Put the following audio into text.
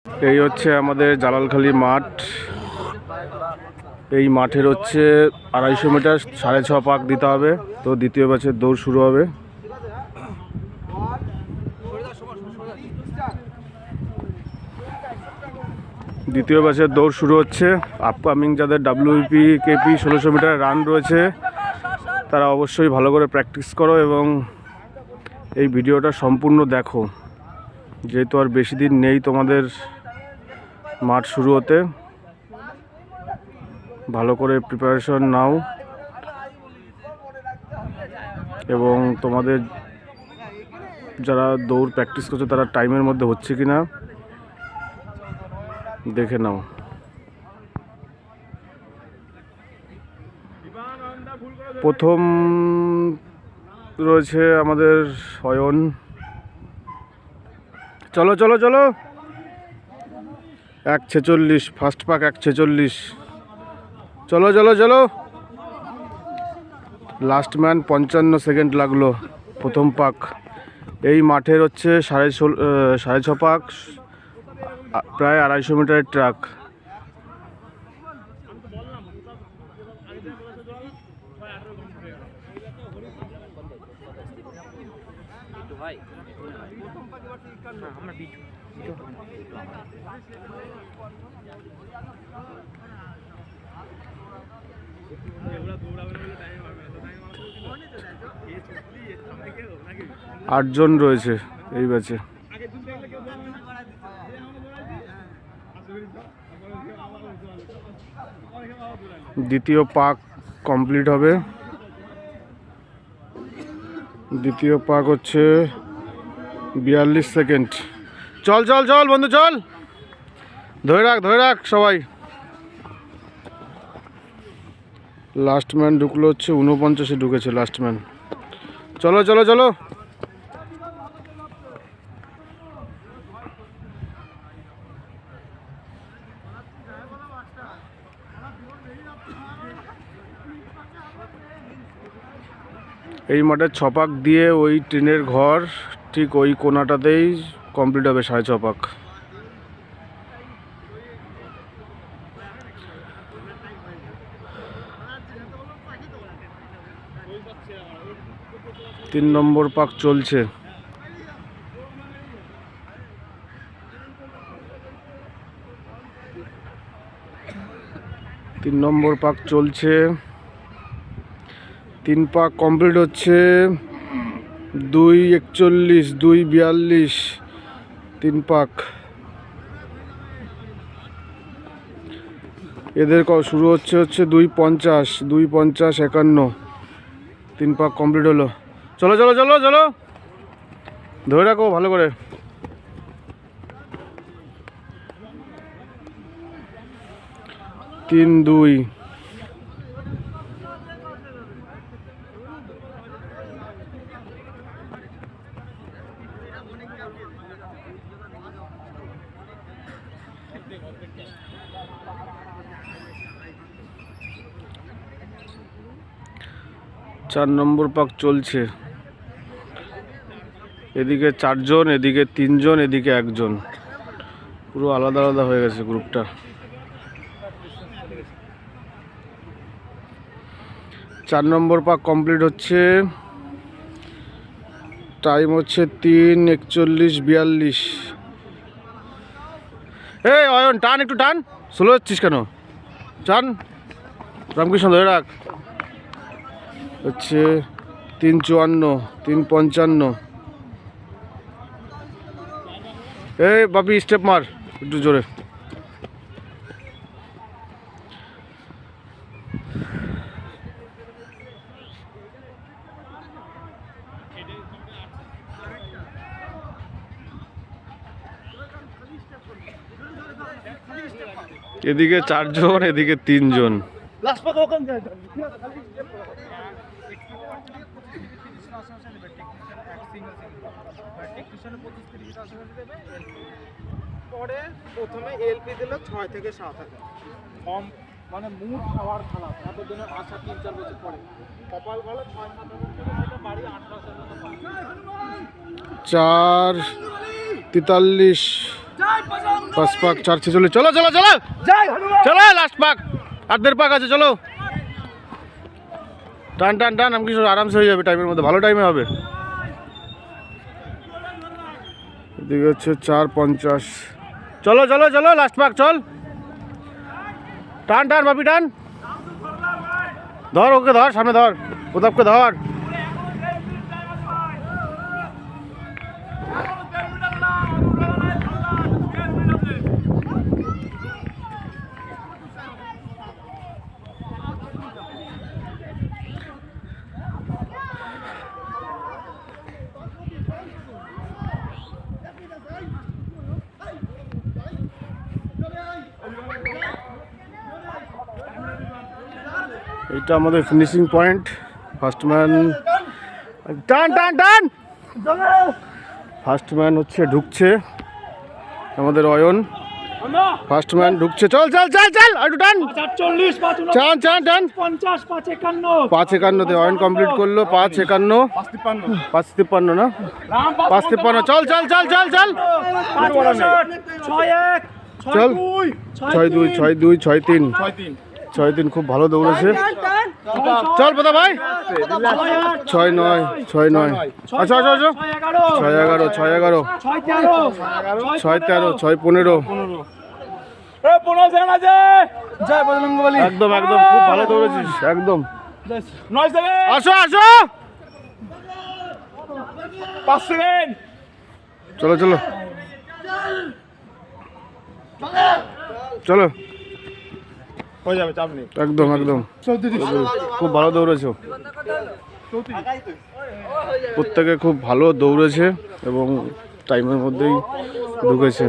এই হচ্ছে আমাদের জালালখালি মাঠ। এই মাঠের হচ্ছে 250 মিটার 6.5 পাক দিতে হবে। তো দ্বিতীয় ব্যাচের দৌড় শুরু হবে। দ্বিতীয় ব্যাচের দৌড় শুরু হচ্ছে। আপকামিং যাদের WBP KP 1600 মিটার রান রয়েছে তারা অবশ্যই ভালো করে প্র্যাকটিস করো এবং এই ভিডিওটা সম্পূর্ণ দেখো, যেহেতু আর বেশি দিন নেই তোমাদের মাঠ শুরু হতে। ভালো করে প্রিপারেশন নাও এবং তোমাদের যারা দৌড় প্র্যাকটিস করছে তারা টাইমের মধ্যে হচ্ছে কিনা দেখে নাও। প্রথম রয়েছে আমাদের অয়ন। চলো চলো চলো, 1:46 ফার্স্ট পাক 1:46। চলো চলো চলো, লাস্ট ম্যান 55 সেকেন্ড লাগলো প্রথম পাক। এই মাঠের হচ্ছে 6.5 পাক, প্রায় 250 মিটারের ট্র্যাক। আটজন রয়েছে এই ব্যাচে। দ্বিতীয় পাক কমপ্লিট হবে। দ্বিতীয় পাক হচ্ছে 42 সেকেন্ড। চল চল চল বন্ধু চল, ধরে রাখ সবাই। লাস্ট ম্যান ঢুকলো হচ্ছে 49-এ ঢুকেছে লাস্ট ম্যান। চলো চলো চলো, এই মাঠের 6 পাক দিয়ে ওই ট্রেনের ঘর ঠিক ওই কোনাটাতেই কমপ্লিট হবে 6.5 পাক। তিন নম্বর পাক চলছে। তিন নম্বর পাক চলছে। 3 পাক কমপ্লিট হচ্ছে। 2:41 2:42 3 পাক। এদের শুরু হচ্ছে 2:50 2:51 3 পাক কমপ্লিট হলো। চলো চলো চলো চলো, ধরে রাখো ভালো করে। তিন 2 4 নম্বর পাক চলছে। এদিকে 4 জন, এদিকে 3 জন, এদিকে 1 জন, পুরো আলাদা আলাদা হয়ে গেছে গ্রুপটা। 4 নম্বর পাক কমপ্লিট হচ্ছে। টাইম হচ্ছে 3:41 42। এই অয়ন টান, একটু টান, স্লো হচ্ছিস কেন? টান, রামকৃষ্ণ ধরে রাখ। হচ্ছে 3:54 3:55। এই বাপি স্টেপ মার একটু জোরে। এদিকে 4 জন, এদিকে 3 জন। পরে প্রথমে এলপি দিল 6 থেকে 7 হাজার কম, মানে মুড খাওয়ার খারাপ, এতদিনের আশা 3-4 বছর পরে কপাল ভালো 6-7 হাজার বাড়ি 18 4:43 ফার্স্ট পাক 4:46 চলো চলো চলো চলো লাস্ট পাক আর 1.5 পাক আছে চলো টান টান টান আমি কিছু আরামসে হয়ে যাবে টাইমের মধ্যে ভালো টাইমে হবে এদিকে হচ্ছে 4:50 চলো চলো চলো লাস্ট পাক চল টান টান বাপি টান ধর ওকে ধর সামনে ধর প্রতাপকে ধর এটা আমাদের ফিনিশিং পয়েন্ট ফার্স্ট ম্যান টান টান টান ফার্স্ট ম্যান হচ্ছে ঢুকছে আমাদের অয়ন ফার্স্ট ম্যান ঢুকছে চল চল চল চল একটু টান 40 টান টান টান 50 551 5:51 তে অয়ন কমপ্লিট করলো 5:51 5:53 না 5:53 চল চল চল চল চল চল 6-2 6-2 6-3 6-3 খুব ভালো দৌড়েছে চল পদা ভাই 6-9 6-9 আচ্ছা আচ্ছা আচ্ছা 6-11 6-11 6-13 6-15 একদম একদম খুব ভালো দৌড়েছিস একদম আসো আসো 5 সেকেন্ড চলো চলো চলো হয়ে যাবে চাপ নেই একদম একদম খুব ভালো দৌড়েছো প্রত্যেকে খুব ভালো দৌড়েছে এবং টাইমের মধ্যেই ঢুকেছে